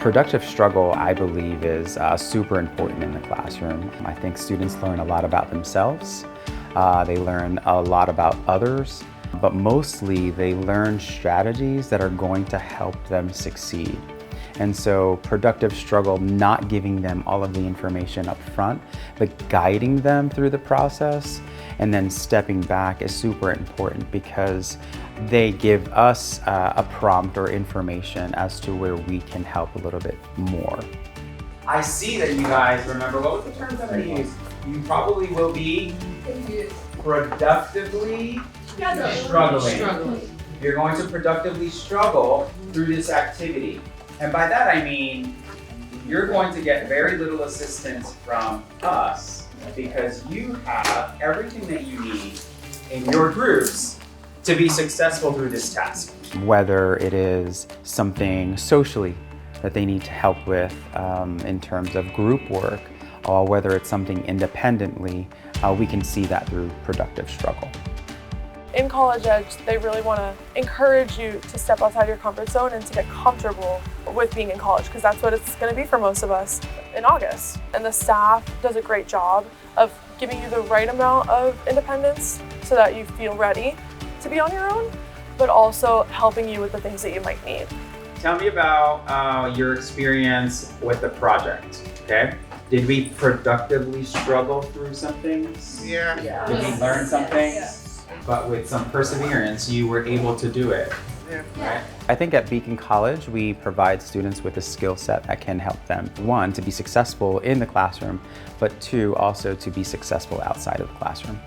Productive struggle, I believe, is super important in the classroom. I think students learn a lot about themselves. They learn a lot about others, but mostly they learn strategies that are going to help them succeed. And so productive struggle, not giving them all of the information up front, but guiding them through the process and then stepping back is super important because they give us a prompt or information as to where we can help a little bit more. I see that you guys remember, what was the term that I used? You probably will be productively struggling. You're going to productively struggle through this activity. And by that I mean, you're going to get very little assistance from us because you have everything that you need in your groups to be successful through this task. Whether it is something socially that they need to help with in terms of group work, or whether it's something independently, we can see that through productive struggle. In College Edge, they really want to encourage you to step outside your comfort zone and to get comfortable with being in college, because that's what it's going to be for most of us in August. And the staff does a great job of giving you the right amount of independence so that you feel ready to be on your own, but also helping you with the things that you might need. Tell me about your experience with the project, okay? Did we productively struggle through some things? Yeah. Did we learn some things? But with some perseverance, you were able to do it. Yeah. Right? I think at Beacon College, we provide students with a skill set that can help them, one, to be successful in the classroom, but two, also to be successful outside of the classroom.